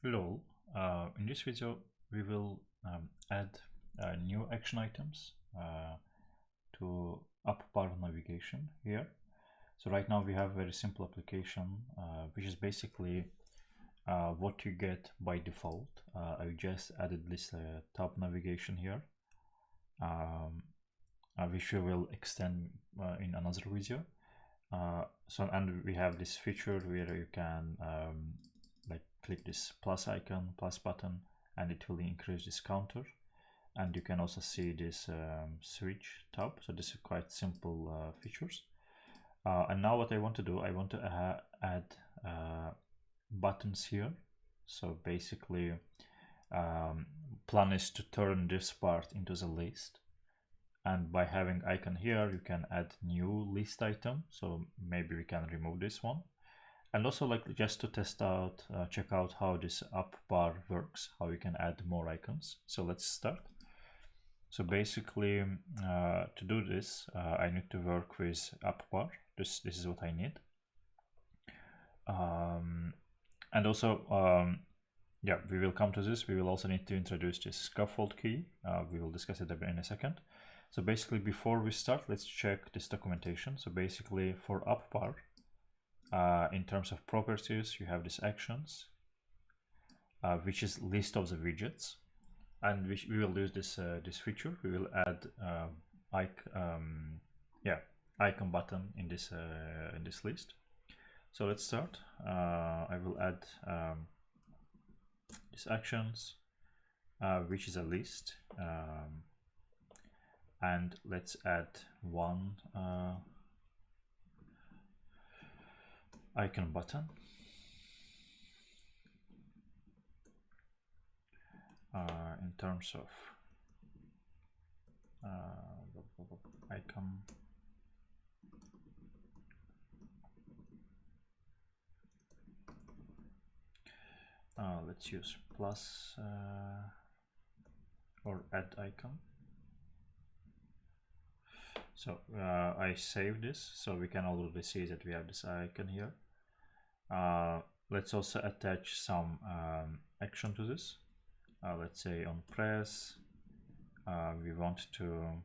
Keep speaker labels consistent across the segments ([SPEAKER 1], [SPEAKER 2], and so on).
[SPEAKER 1] Hello, in this video we will add new action items to AppBar navigation here. So right now we have a very simple application which is basically what you get by default. I just added this tab navigation here, which we will extend in another video. And we have this feature where you can click this plus icon, plus button, and it will increase this counter. And you can also see this switch tab. So this is quite simple features. And now what I want to do, I want to add buttons here. So basically, plan is to turn this part into the list. And by having icon here, you can add new list item. So maybe we can remove this one. And also just to test out, check out how this AppBar works, how you can add more icons. So let's start. So basically, to do this, I need to work with AppBar. This is what I need. And also, yeah, we will come to this. We will also need to introduce this scaffold key. We will discuss it in a second. So basically, before we start, let's check this documentation. So basically, for AppBar, in terms of properties, you have these actions, which is list of the widgets, and we will use this this feature. We will add icon button in this list. So let's start. I will add these actions, which is a list, and let's add one icon button. In terms of icon, let's use plus or add icon. So I save this, so we can already see that we have this icon here. Let's also attach some action to this. Let's say on press, we want to,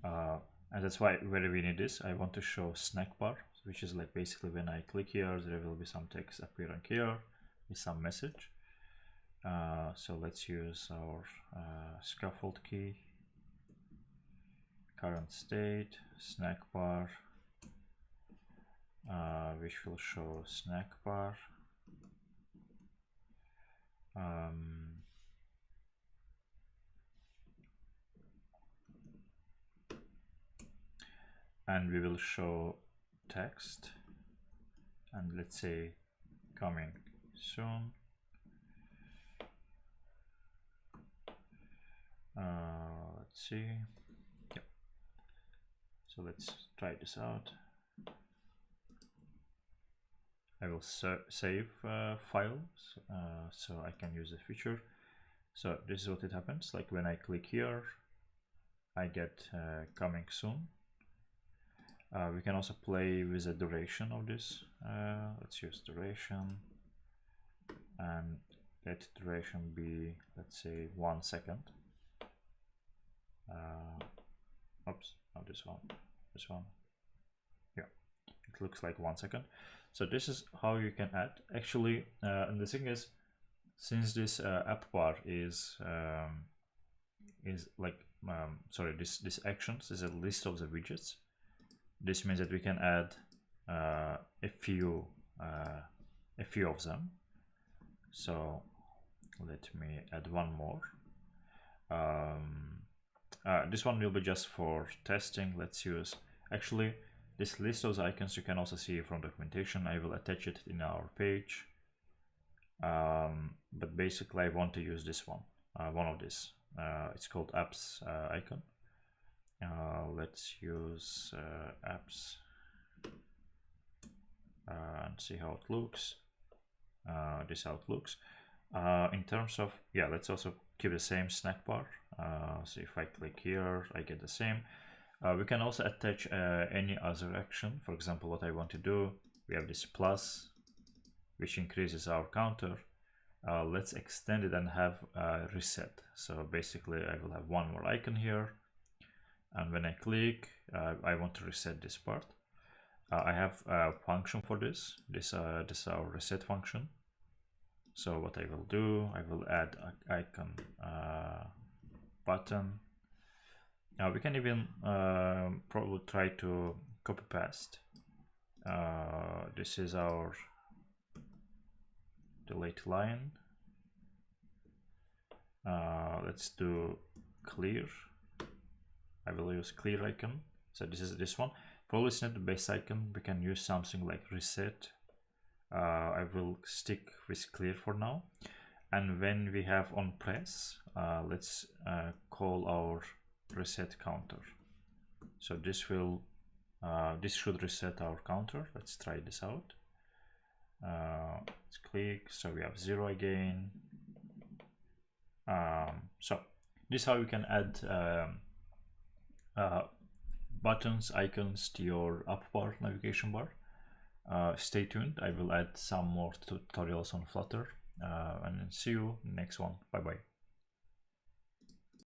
[SPEAKER 1] and that's why where we need this, I want to show snack bar, which is like basically when I click here, there will be some text appearing here with some message. So let's use our scaffold key, current state, snack bar, which will show snack bar. And we will show text, and let's say coming soon. Let's see. Yep. So let's try this out. I will save files so I can use the feature. So this is what it happens. Like when I click here, I get coming soon. We can also play with the duration of this. Let's use duration, and let duration be, let's say, 1 second. Oops, not this one, this one. Yeah, it looks like 1 second. So this is how you can add. Actually, and the thing is, since this AppBar is like, sorry, this actions is a list of the widgets. This means that we can add a few of them. So let me add one more. This one will be just for testing. Let's use, actually, this list of the icons you can also see from documentation. I will attach it in our page. But basically I want to use this one, one of these. It's called apps icon. Let's use apps and see how it looks. This is how it looks. In terms of, yeah, let's also keep the same snack bar. So if I click here, I get the same. We can also attach any other action. For example, what I want to do, we have this plus, which increases our counter. let's extend it and have reset. So basically I will have one more icon here, and when I click, I want to reset this part. I have a function for this. This is our reset function. So what I will do, I will add icon button. Now we can even probably try to copy paste. This is our delete line. Let's do clear. I will use clear icon. So this is this one. Probably it's not the best icon. We can use something like reset. I will stick with clear for now. And when we have on press, let's call our reset counter. So this will this should reset our counter. Let's try this out. Let's click. So we have 0 again. So this is how you can add buttons, icons to your AppBar navigation bar. Stay tuned. I will add some more tutorials on Flutter, and see you next one. Bye bye.